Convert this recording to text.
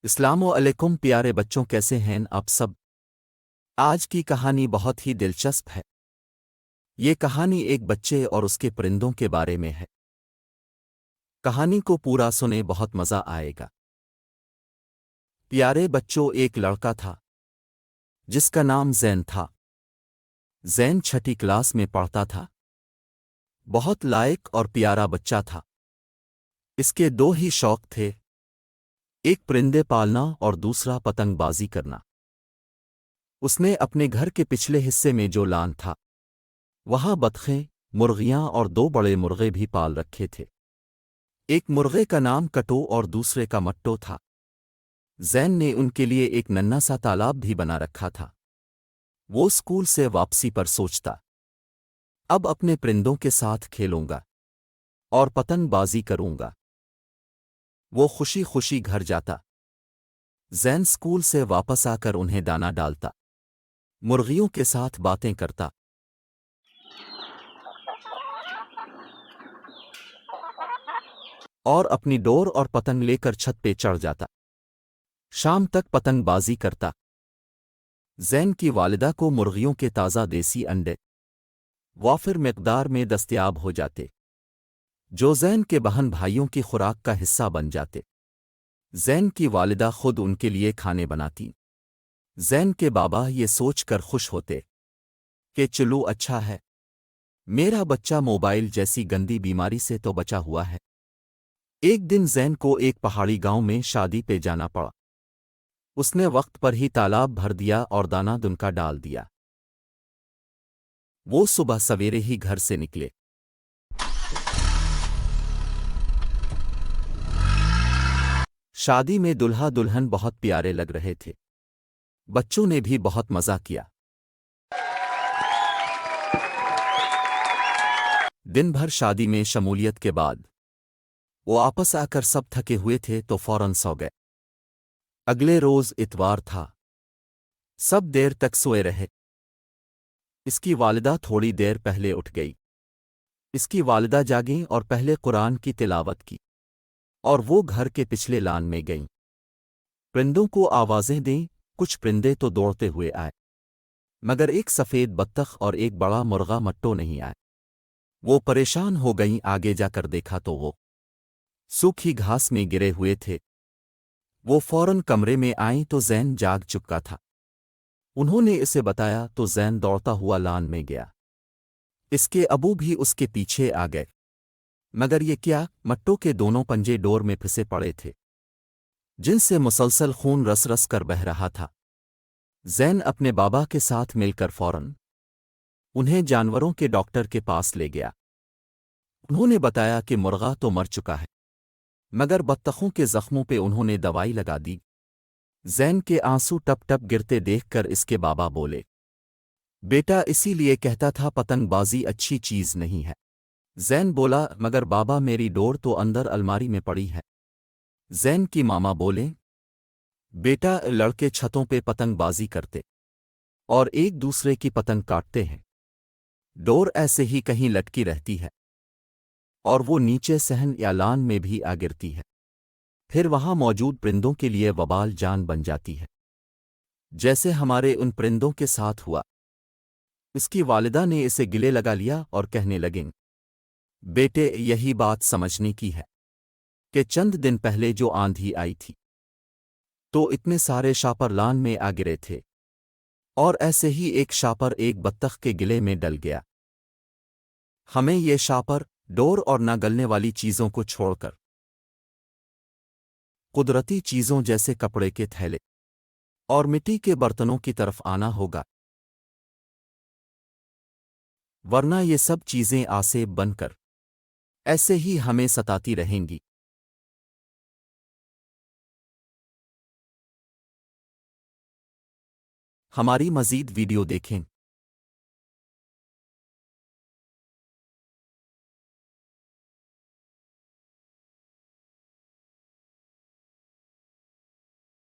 السلام علیکم پیارے بچوں، کیسے ہیں آپ سب؟ آج کی کہانی بہت ہی دلچسپ ہے۔ یہ کہانی ایک بچے اور اس کے پرندوں کے بارے میں ہے۔ کہانی کو پورا سنیں، بہت مزہ آئے گا۔ پیارے بچوں، ایک لڑکا تھا جس کا نام زین تھا۔ زین چھٹی کلاس میں پڑھتا تھا۔ بہت لائق اور پیارا بچہ تھا۔ اس کے دو ہی شوق تھے، ایک پرندے پالنا اور دوسرا پتنگ بازی کرنا۔ اس نے اپنے گھر کے پچھلے حصے میں جو لان تھا وہاں بطخیں، مرغیاں اور دو بڑے مرغے بھی پال رکھے تھے۔ ایک مرغے کا نام کٹو اور دوسرے کا مٹو تھا۔ زین نے ان کے لیے ایک ننھا سا تالاب بھی بنا رکھا تھا۔ وہ اسکول سے واپسی پر سوچتا، اب اپنے پرندوں کے ساتھ کھیلوں گا اور پتنگ بازی کروں گا۔ وہ خوشی خوشی گھر جاتا۔ زین اسکول سے واپس آ کر انہیں دانا ڈالتا، مرغیوں کے ساتھ باتیں کرتا اور اپنی ڈور اور پتنگ لے کر چھت پہ چڑھ جاتا۔ شام تک پتنگ بازی کرتا۔ زین کی والدہ کو مرغیوں کے تازہ دیسی انڈے وافر مقدار میں دستیاب ہو جاتے، جو زین کے بہن بھائیوں کی خوراک کا حصہ بن جاتے۔ زین کی والدہ خود ان کے لیے کھانے بناتی۔ زین کے بابا یہ سوچ کر خوش ہوتے کہ چلو اچھا ہے، میرا بچہ موبائل جیسی گندی بیماری سے تو بچا ہوا ہے۔ ایک دن زین کو ایک پہاڑی گاؤں میں شادی پہ جانا پڑا۔ اس نے وقت پر ہی تالاب بھر دیا اور دانا دنکا ڈال دیا۔ وہ صبح سویرے ہی گھر سے نکلے۔ شادی میں دلہا دلہن بہت پیارے لگ رہے تھے۔ بچوں نے بھی بہت مزہ کیا۔ دن بھر شادی میں شمولیت کے بعد وہ آپس آ کر سب تھکے ہوئے تھے تو فوراً سو گئے۔ اگلے روز اتوار تھا۔ سب دیر تک سوئے رہے۔ اس کی والدہ تھوڑی دیر پہلے اٹھ گئی۔ اس کی والدہ جاگیں اور پہلے قرآن کی تلاوت کی، اور وہ گھر کے پچھلے لان میں گئیں۔ پرندوں کو آوازیں دیں۔ کچھ پرندے تو دوڑتے ہوئے آئے، مگر ایک سفید بطخ اور ایک بڑا مرغا مٹو نہیں آئے۔ وہ پریشان ہو گئیں۔ آگے جا کر دیکھا تو وہ سوکھی گھاس میں گرے ہوئے تھے۔ وہ فوراً کمرے میں آئیں تو زین جاگ چکا تھا۔ انہوں نے اسے بتایا تو زین دوڑتا ہوا لان میں گیا۔ اس کے ابو بھی اس کے پیچھے آ گئے، مگر یہ کیا، مٹو کے دونوں پنجے ڈور میں پھنسے پڑے تھے، جن سے مسلسل خون رس رس کر بہہ رہا تھا۔ زین اپنے بابا کے ساتھ مل کر فوراً انہیں جانوروں کے ڈاکٹر کے پاس لے گیا۔ انہوں نے بتایا کہ مرغا تو مر چکا ہے، مگر بطخوں کے زخموں پہ انہوں نے دوائی لگا دی۔ زین کے آنسو ٹپ ٹپ گرتے دیکھ کر اس کے بابا بولے، بیٹا اسی لیے کہتا تھا پتنگ بازی اچھی چیز نہیں ہے۔ زین بولا، مگر بابا میری ڈور تو اندر الماری میں پڑی ہے۔ زین کی ماما بولیں، بیٹا لڑکے چھتوں پہ پتنگ بازی کرتے اور ایک دوسرے کی پتنگ کاٹتے ہیں، ڈور ایسے ہی کہیں لٹکی رہتی ہے اور وہ نیچے صحن یا لان میں بھی آ گرتی ہے، پھر وہاں موجود پرندوں کے لیے وبال جان بن جاتی ہے، جیسے ہمارے ان پرندوں کے ساتھ ہوا۔ اس کی والدہ نے اسے گلے لگا لیا اور کہنے لگیں، بیٹے یہی بات سمجھنے کی ہے کہ چند دن پہلے جو آندھی آئی تھی تو اتنے سارے شاپر لان میں آ گرے تھے، اور ایسے ہی ایک شاپر ایک بطخ کے گلے میں ڈل گیا۔ ہمیں یہ شاپر، ڈور اور نہ گلنے والی چیزوں کو چھوڑ کر قدرتی چیزوں جیسے کپڑے کے تھیلے اور مٹی کے برتنوں کی طرف آنا ہوگا، ورنہ یہ سب چیزیں آسیب بن کر ایسے ہی ہمیں ستاتی رہیں گی۔ ہماری مزید ویڈیو دیکھیں۔